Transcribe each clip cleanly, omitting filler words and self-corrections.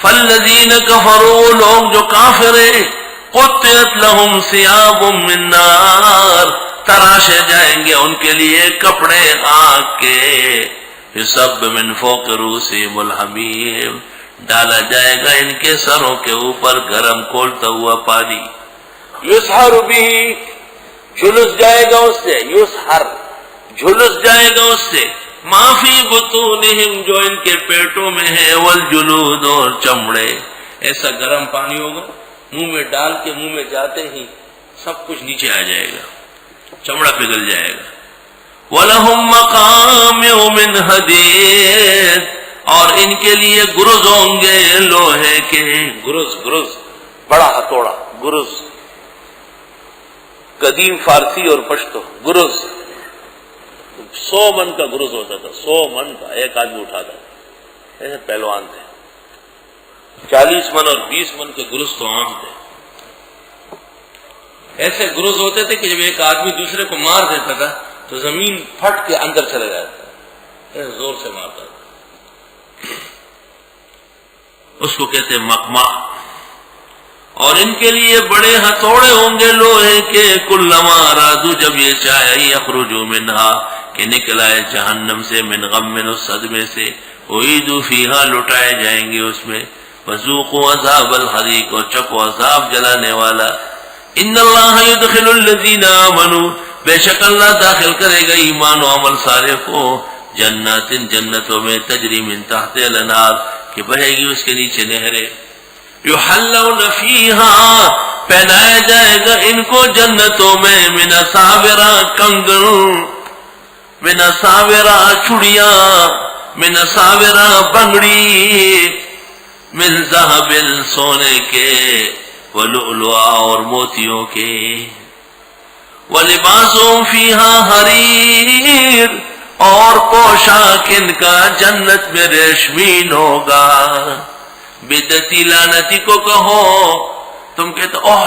فالذین کفروا، لوگ جو کافر ہیں، قطعت لہم ثیاب من نار، تراشے جائیں گے ان کے لیے کپڑے آگ کے، یصب من فوق رؤوسہم الحمیم، ڈالا جائے گا ان کے سروں کے اوپر گرم کھولتا ہوا پانی، یسحر بھی، جھلس جائے گا اس سے، یسحر جھلس جائے گا اس سے، ما فی بطونہم، جو ان کے پیٹوں میں ہے، والجلود، اور چمڑے، ایسا گرم پانی ہوگا منہ میں ڈال کے منہ میں جاتے ہی سب کچھ نیچے آ جائے گا، چمڑا پگھل جائے گا، وَلَهُمْ مَقَامِعُ مِنْ حَدِيدٍ، اور ان کے لیے گرز ہوں گے لوہے کے، گرز بڑا ہتھوڑا، گرز قدیم فارسی اور پشتو، گرز 100 من کا گرز ہوتا تھا، 100 من کا ایک آدمی اٹھاتا تھا، ایسے پہلوان تھے، 40 من اور 20 من کے گرز تو عام تھے، ایسے گرز ہوتے تھے کہ جب ایک آدمی دوسرے کو مار دیتا تھا تو زمین پھٹ کے اندر چلا جاتا تھا، ایسے زور سے مارتا تھا، اس کو کہتے مقمع، اور ان کے لیے بڑے ہتھوڑے ہوں گے لوہے کے، کلما ارادو، جب یہ چاہے، یخرجوا منہا، کہ نکل آئے جہنم سے، من غم، من اس صدمے سے، اعیدوا فیہا، لٹائے جائیں گے اس میں، وذوقوا عذاب الحریق، اور چکو عذاب جلانے والا، ان اللہ یدخل الذین آمنوا، بے شک اللہ داخل کرے گا ایمان و عمل صالح کو، جنات، جنتوں میں، تجری من تحت الانہار، کہ بہے گی اس کے نیچے نہریں، یحلون فیہا، پہنایا جائے گا ان کو جنتوں میں، من اساور، کنگن، من اساور، چڑیاں، من اساور، بنگڑی، من ذہب، سونے کے، ولؤلؤا، اور موتیوں کے، ولباسهم فیہا حریر، اور پوشاک ان کا جنت میں ریشمین ہوگا، بدعتی لعنتی کو کہو، تم کہتے اوہ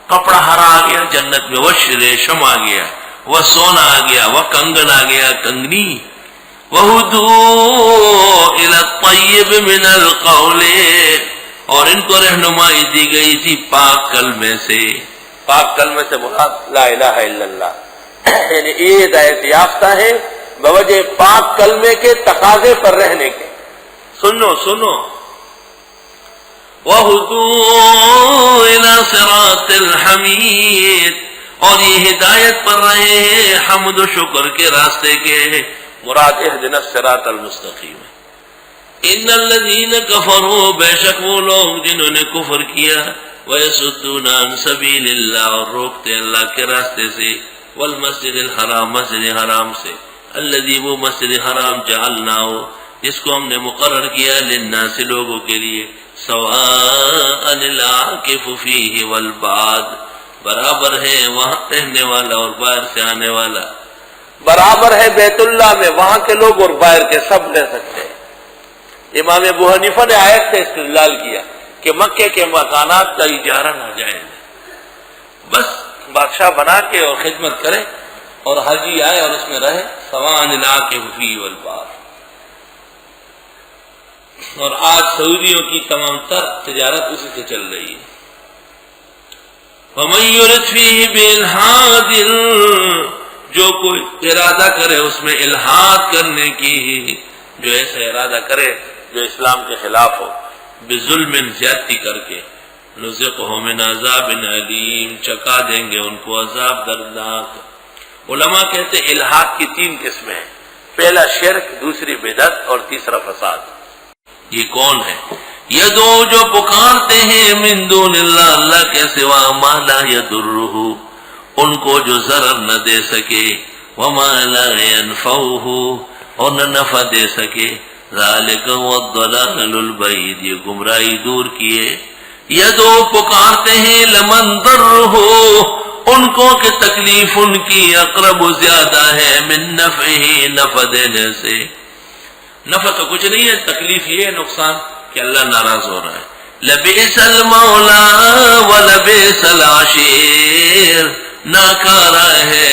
کپڑا ہرا آ گیا جنت میں، وہ ریشم آ گیا، وہ سونا آ گیا، وہ کنگن آ گیا، کنگنی، وَهُدُوا إِلَى الطَّيِّبِ مِنَ الْقَوْلِ، اور ان کو رہنمائی دی گئی تھی پاک کلمے سے، پاک کلمے سے مراد لا الہ الا اللہ، یعنی یہ ہدایت یافتہ ہے بوجہ پاک کلمے کے تقاضے پر رہنے کے، سنو، وَهُدُوا إِلَى صِرَاطِ الْحَمِيدِ، اور یہ ہدایت پر رہے ہیں حمد و شکر کے راستے کے، مراد اہدنا الصراط المستقیم۔ ان الذین کفروا، بے شک وہ لوگ جنہوں نے کفر کیا، وَيَصُدُّونَ عَن سَبِيلِ اللَّهِ، اور روکتے اللہ کے راستے سے، والمسجد الحرام، مسجد حرام سے، الذی، وہ مسجد حرام، جعلناہ، جس کو ہم نے مقرر کیا، للناس، لوگوں کے لیے، سواء العاکف فیہ والباد، برابر ہے وہاں رہنے والا اور باہر سے آنے والا، برابر ہے بیت اللہ میں وہاں کے لوگ اور باہر کے سب رہ سکتے ہیں۔ امام ابو حنیفہ نے آیت سے استدلال کیا کہ مکے کے مکانات کا اجارہ ناجائز ہے، بس بادشاہ بنا کے اور خدمت کرے اور حاجی آئے اور اس میں رہے، سواء العاکف فیہ والباد۔ اور آج سعودیوں کی تمام تر تجارت اسی سے چل رہی ہے۔ وَمَن يُرِدْ فِيهِ بِإِلْحَادٍ، جو کوئی ارادہ کرے اس میں الحاد کرنے کی، جو ایسا ارادہ کرے جو اسلام کے خلاف ہو، بظلم، زیادتی کر کے، نُذِقْهُ مِنْ عَذَابٍ أَلِيمٍ، چکا دیں گے ان کو عذاب دردناک۔ علماء کہتے ہیں الحاد کی 3 قسمیں ہیں، پہلا شرک، دوسری بدعت، اور تیسرا فساد۔ یہ کون ہے؟ یدعو، جو پکارتے ہیں، من دون اللہ، اللہ کے سوا، ما لا یضرہ، ان کو جو ضرر نہ دے سکے، وما لا ینفعہ، اور نہ نفع دے سکے، ذالک هو الضلال البعید، یہ گمراہی دور کیے۔ یدعو، پکارتے ہیں، لمن ضرہ، ان کو کہ تکلیف ان کی، اقرب، زیادہ ہے، من نفعہ، نفع دینے سے۔ نفع تو کچھ نہیں ہے، تکلیف یہ ہے، نقصان کہ اللہ ناراض ہو رہا ہے۔ لبئس المولا ولبئس العشیر، ناکارہ ہے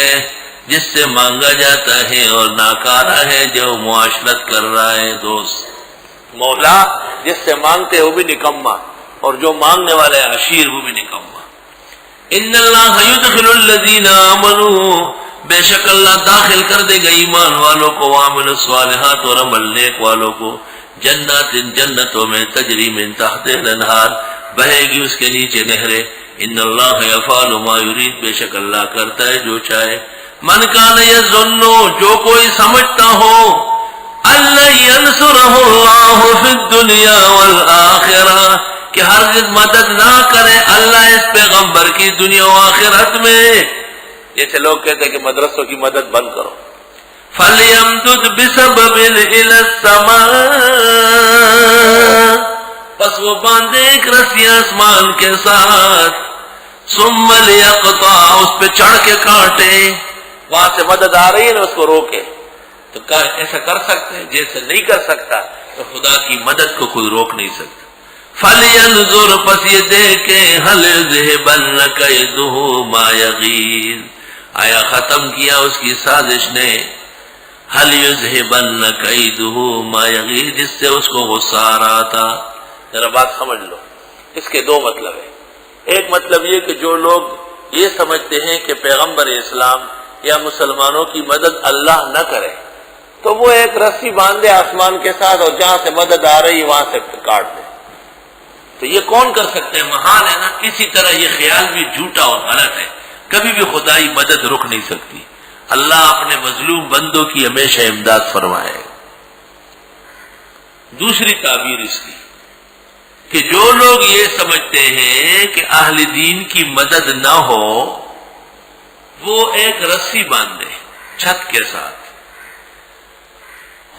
جس سے مانگا جاتا ہے اور ناکارہ ہے جو معاشرت کر رہا ہے دوست۔ مولا جس سے مانگتے ہیں وہ بھی نکما، اور جو مانگنے والے عشیر وہ بھی نکما۔ ان اللہ یدخل الذین آمنوا، بے شک اللہ داخل کر دے گا ایمان والوں کو، وعمل الصالحات اور عمل نیک والوں کو، جنات جنتوں میں، تجری من تحت الانہار بہے گی اس کے نیچے نہریں، ان اللہ یفعل ما یرید، بے شک اللہ کرتا ہے جو چاہے۔ من کان یظن، جو کوئی سمجھتا ہو، اللہ ینصرہ اللہ فی الدنیا والآخرہ، کہ ہرگز مدد نہ کرے اللہ اس پیغمبر کی دنیا و آخرت میں، جیسے لوگ کہتے ہیں کہ مدرسوں کی مدد بند کرو، فَلْيَمْدُدْ بِسَبَبٍ إِلَى السَّمَاءِ، پس وہ باندھے ایک رسی آسمان کے ساتھ، ثُمَّ لِيَقْطَعْ، اس پہ چڑھ کے کاٹے، وہاں سے مدد آ رہی ہے نا اس کو روکے۔ تو ایسا کر سکتے ہیں؟ جیسے نہیں کر سکتا تو خدا کی مدد کو کوئی روک نہیں سکتا۔ فَلْيَنْظُرْ، پس یہ دیکھیں، هَلْ يُذْهِبَنَّ كَيْدُهُ مَا يَغِيظُ، آیا ختم کیا اس کی سازش نے، هَلْ يُذْهِبَنَّ كَيْدُهُ مَا يَغِيظُ، جس سے اس کو غصہ آ رہا تھا۔ ذرا بات سمجھ لو، اس کے دو مطلب ہیں۔ ایک مطلب یہ کہ جو لوگ یہ سمجھتے ہیں کہ پیغمبر اسلام یا مسلمانوں کی مدد اللہ نہ کرے تو وہ ایک رسی باندھے آسمان کے ساتھ اور جہاں سے مدد آ رہی وہاں سے کاٹ دے، تو یہ کون کر سکتے ہیں؟ محال ہے نا۔ اسی طرح یہ خیال بھی جھوٹا اور غلط ہے، کبھی بھی خدائی مدد رک نہیں سکتی۔ اللہ اپنے مظلوم بندوں کی ہمیشہ امداد فرمائے۔ دوسری تعبیر اس کی کہ جو لوگ یہ سمجھتے ہیں کہ اہل دین کی مدد نہ ہو، وہ ایک رسی باندھے چھت کے ساتھ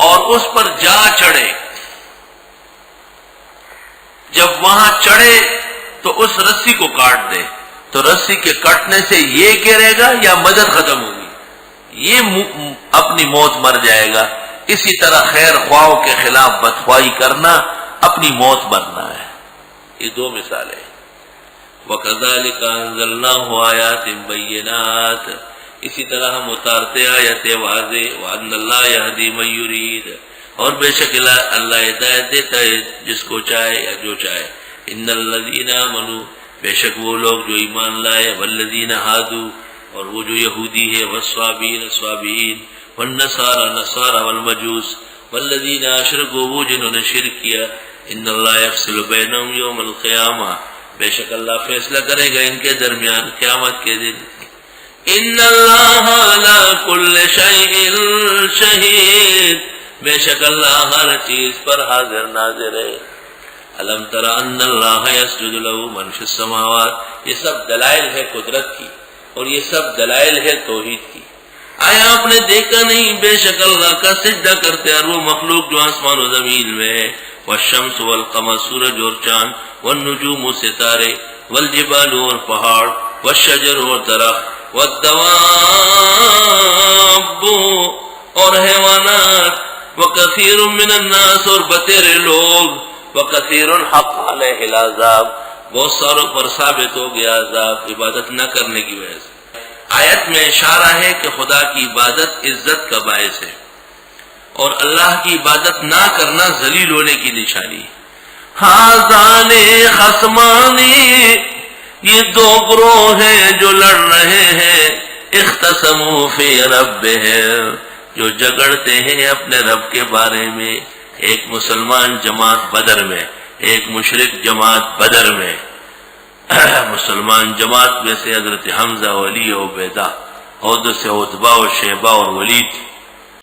اور اس پر جا چڑھے، جب وہاں چڑھے تو اس رسی کو کاٹ دے، تو رسی کے کٹنے سے یہ گرے گا یا مدد ختم ہوگی؟ یہ اپنی موت مر جائے گا۔ اسی طرح خیر خواہوں کے خلاف بدخواہی کرنا اپنی موت مرنا ہے۔ یہ دو مثالیں۔ وَكَذَلِكَ أَنزَلْنَاهُ آيَاتٍ بَيِّنَاتٍ، اسی طرح ہم اتارتے آیت واضح، وَأَنَّ اللَّهَ يَهْدِي مَن يُرِيدُ، اور بے شک اللہ ہدایت دیتا ہے جس کو چاہے یا جو چاہے۔ ان الذین آمنوا، بے شک وہ لوگ جو ایمان لائے، والذین ہادوا، اور وہ جو یہودی ہے، والصابین صابین، والنصارى نصارى، والمجوس، والذین اشرکوا، وہ جنہوں نے شرک کیا، ان اللہ یفصل بینہم یوم القیامہ، بے شک اللہ فیصلہ کرے گا ان کے درمیان قیامت کے دن۔ ان اللہ علی کل شیء شہید، بے شک اللہ ہر چیز پر حاضر ناظر ہے۔ الم تر ان اللہ یسجد له من فی السماوات، یہ سب دلائل ہے قدرت کی اور یہ سب دلائل ہے توحید کی۔ آیا آپ نے دیکھا نہیں بے شک اللہ کا سجدہ کرتے ہر وہ مخلوق جو آسمان و زمین میں ہے، والشمس والقمر، سورج اور چاند، والنجوم ستارے، والجبال اور پہاڑ، والشجر اور درخت، والدواب اور حیوانات، وکثیر من الناس اور بتیرے لوگ، وکثیر حق علیہ العذاب، بہت ساروں پر ثابت ہو گیا عذاب عبادت نہ کرنے کی وجہ سے۔ آیت میں اشارہ ہے کہ خدا کی عبادت عزت کا باعث ہے اور اللہ کی عبادت نہ کرنا ذلیل ہونے کی نشانی۔ ہازان خصمانی، یہ دو گروہ ہیں جو لڑ رہے ہیں، اختصموا فی ربہم، جو جگڑتے ہیں اپنے رب کے بارے میں، ایک مسلمان جماعت بدر میں، ایک مشرک جماعت بدر میں۔ مسلمان جماعت میں سے حضرت حمزہ و علی و عبیدہ، عہد سے عتبہ و شیبہ اور ولید،